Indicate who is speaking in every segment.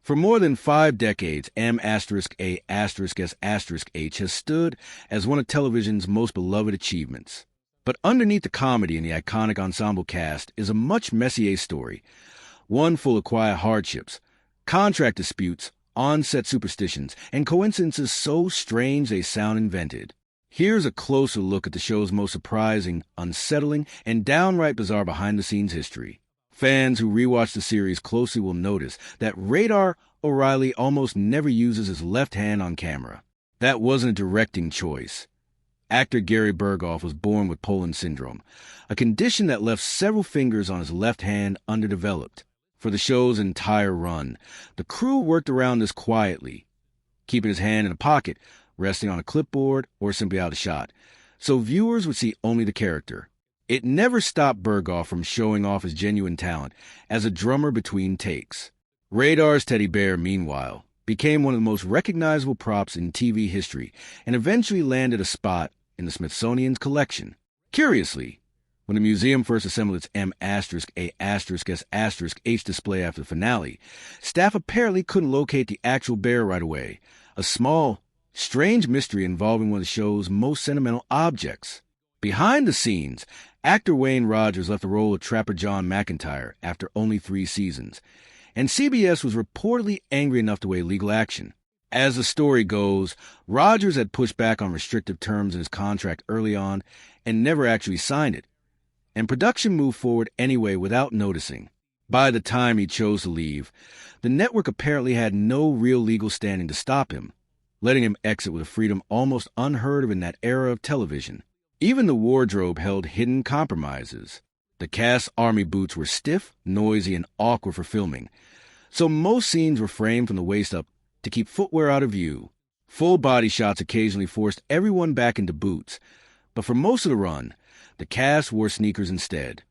Speaker 1: For more than 5 decades, M*A*S*H has stood as one of television's most beloved achievements. But underneath the comedy in the iconic ensemble cast is a much messier story, one full of quiet hardships, contract disputes, on-set superstitions, and coincidences so strange they sound invented. Here's a closer look at the show's most surprising, unsettling, and downright bizarre behind-the-scenes history. Fans who rewatch the series closely will notice that Radar O'Reilly almost never uses his left hand on camera. That wasn't a directing choice. Actor Gary Berghoff was born with Poland syndrome, a condition that left several fingers on his left hand underdeveloped. For the show's entire run, the crew worked around this quietly, keeping his hand in a pocket, resting on a clipboard, or simply out of shot, so viewers would see only the character. It never stopped Berghoff from showing off his genuine talent as a drummer between takes. Radar's teddy bear, meanwhile, became one of the most recognizable props in TV history and eventually landed a spot in the Smithsonian's collection. Curiously, when the museum first assembled its M*A*S*H display after the finale, staff apparently couldn't locate the actual bear right away, a small, strange mystery involving one of the show's most sentimental objects. Behind the scenes, actor Wayne Rogers left the role of Trapper John McIntyre after only 3 seasons, and CBS was reportedly angry enough to weigh legal action. As the story goes, Rogers had pushed back on restrictive terms in his contract early on and never actually signed it, and production moved forward anyway without noticing. By the time he chose to leave, the network apparently had no real legal standing to stop him, letting him exit with a freedom almost unheard of in that era of television. Even the wardrobe held hidden compromises. The cast's army boots were stiff, noisy, and awkward for filming, so most scenes were framed from the waist up to keep footwear out of view. Full body shots occasionally forced everyone back into boots, but for most of the run, the cast wore sneakers instead,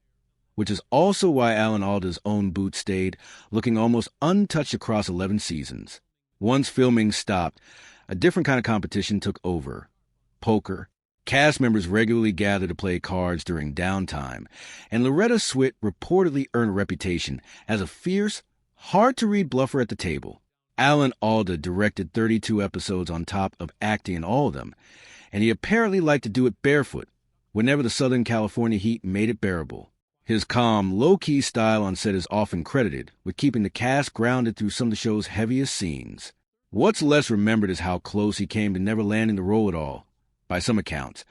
Speaker 1: which is also why Alan Alda's own boots stayed looking almost untouched across 11 seasons. Once filming stopped, a different kind of competition took over: poker. Cast members regularly gathered to play cards during downtime, and Loretta Swit reportedly earned a reputation as a fierce, hard-to-read bluffer at the table. Alan Alda directed 32 episodes on top of acting in all of them, and he apparently liked to do it barefoot whenever the Southern California heat made it bearable. His calm, low-key style on set is often credited with keeping the cast grounded through some of the show's heaviest scenes. What's less remembered is how close he came to never landing the role at all. By some accounts,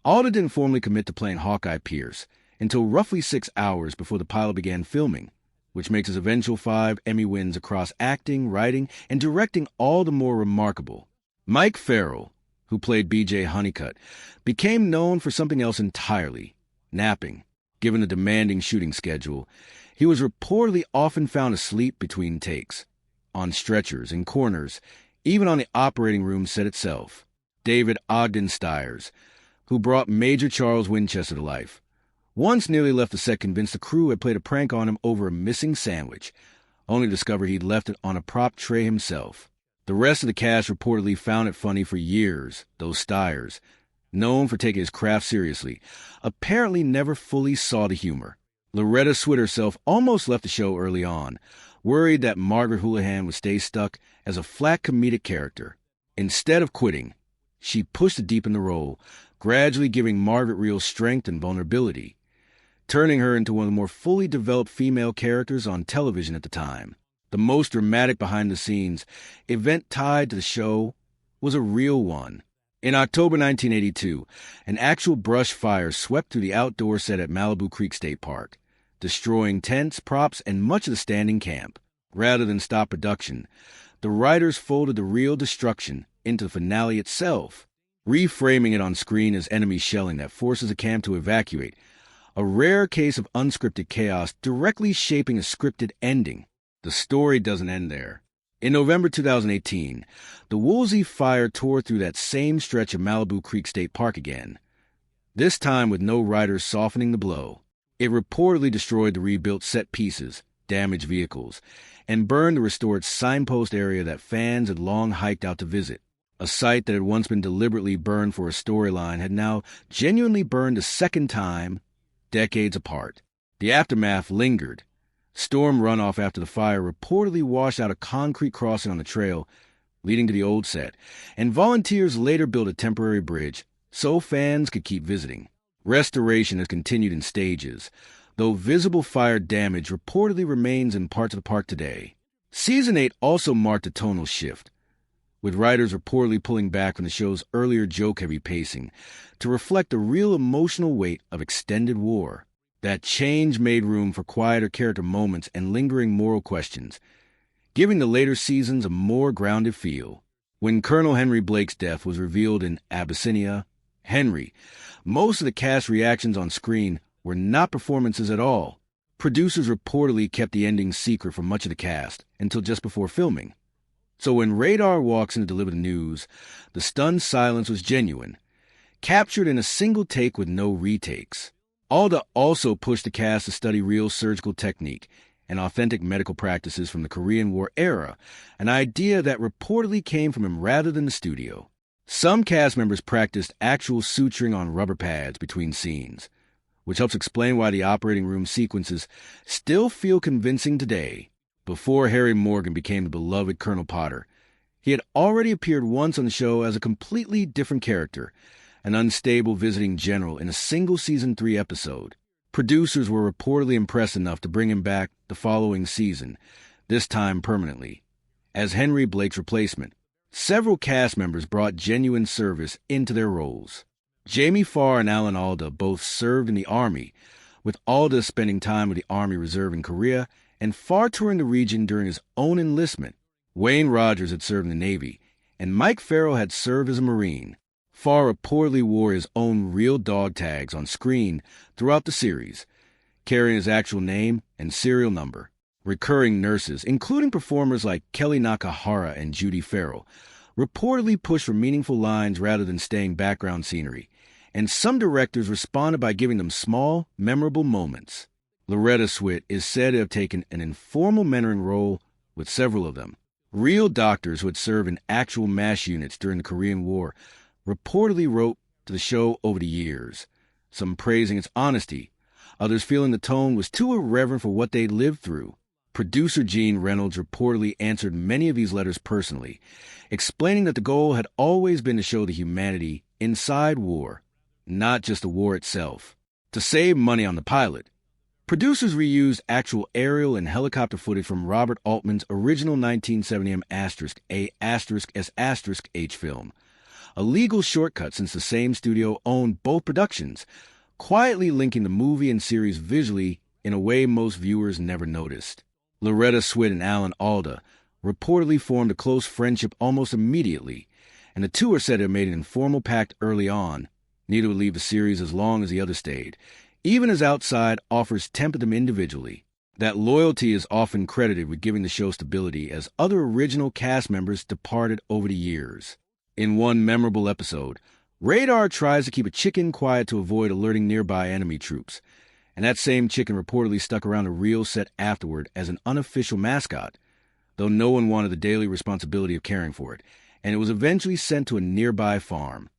Speaker 1: Alda didn't formally commit to playing Hawkeye Pierce until roughly 6 hours before the pilot began filming, which makes his eventual 5 Emmy wins across acting, writing, and directing all the more remarkable. Mike Farrell, who played B.J. Honeycutt, became known for something else entirely: napping. Given the demanding shooting schedule, he was reportedly often found asleep between takes, on stretchers, in corners, even on the operating room set itself. David Ogden Stiers, who brought Major Charles Winchester to life, once nearly left the set convinced the crew had played a prank on him over a missing sandwich, only to discover he'd left it on a prop tray himself. The rest of the cast reportedly found it funny for years, though Stiers, known for taking his craft seriously, apparently never fully saw the humor. Loretta Swit herself almost left the show early on, worried that Margaret Houlihan would stay stuck as a flat comedic character. Instead of quitting, she pushed to deepen the role, gradually giving Margaret real strength and vulnerability, turning her into one of the more fully developed female characters on television at the time. The most dramatic behind-the-scenes event tied to the show was a real one. In October 1982, an actual brush fire swept through the outdoor set at Malibu Creek State Park, destroying tents, props, and much of the standing camp. Rather than stop production, the writers folded the real destruction into the finale itself, reframing it on screen as enemy shelling that forces the camp to evacuate, a rare case of unscripted chaos directly shaping a scripted ending. The story doesn't end there. In November 2018, the Woolsey fire tore through that same stretch of Malibu Creek State Park again, this time with no writers softening the blow. It reportedly destroyed the rebuilt set pieces, damaged vehicles, and burned the restored signpost area that fans had long hiked out to visit. A site that had once been deliberately burned for a storyline had now genuinely burned a second time, decades apart. The aftermath lingered, Storm runoff after the fire reportedly washed out a concrete crossing on the trail leading to the old set, and volunteers later built a temporary bridge so fans could keep visiting. Restoration has continued in stages, though visible fire damage reportedly remains in parts of the park today. Season 8 also marked a tonal shift, with writers reportedly pulling back from the show's earlier joke-heavy pacing to reflect the real emotional weight of extended war. That change made room for quieter character moments and lingering moral questions, giving the later seasons a more grounded feel. When Colonel Henry Blake's death was revealed in Abyssinia, Henry, most of the cast reactions on screen were not performances at all. Producers reportedly kept the ending secret from much of the cast until just before filming. So when Radar walks in to deliver the news, the stunned silence was genuine, captured in a single take with no retakes. Alda also pushed the cast to study real surgical technique and authentic medical practices from the Korean War era, an idea that reportedly came from him rather than the studio. Some cast members practiced actual suturing on rubber pads between scenes, which helps explain why the operating room sequences still feel convincing today. Before Harry Morgan became the beloved Colonel Potter, he had already appeared once on the show as a completely different character, an unstable visiting general in a single Season 3 episode. Producers were reportedly impressed enough to bring him back the following season, this time permanently, as Henry Blake's replacement. Several cast members brought genuine service into their roles. Jamie Farr and Alan Alda both served in the Army, with Alda spending time with the Army Reserve in Korea and Farr touring the region during his own enlistment. Wayne Rogers had served in the Navy, and Mike Farrell had served as a Marine. Farr reportedly wore his own real dog tags on screen throughout the series, carrying his actual name and serial number. Recurring nurses, including performers like Kelly Nakahara and Judy Farrell, reportedly pushed for meaningful lines rather than staying background scenery, and some directors responded by giving them small, memorable moments. Loretta Swit is said to have taken an informal mentoring role with several of them. Real doctors who had served in actual MASH units during the Korean War reportedly wrote to the show over the years, some praising its honesty, others feeling the tone was too irreverent for what they'd lived through. Producer Gene Reynolds reportedly answered many of these letters personally, explaining that the goal had always been to show the humanity inside war, not just the war itself. To save money on the pilot, producers reused actual aerial and helicopter footage from Robert Altman's original 1970 **A**H film, a legal shortcut since the same studio owned both productions, quietly linking the movie and series visually in a way most viewers never noticed. Loretta Swit and Alan Alda reportedly formed a close friendship almost immediately, and the two are said to have made an informal pact early on. Neither would leave the series as long as the other stayed, even as Outside offers tempered them individually. That loyalty is often credited with giving the show stability, as other original cast members departed over the years. In one memorable episode, Radar tries to keep a chicken quiet to avoid alerting nearby enemy troops, and that same chicken reportedly stuck around the real set afterward as an unofficial mascot, though no one wanted the daily responsibility of caring for it, and it was eventually sent to a nearby farm.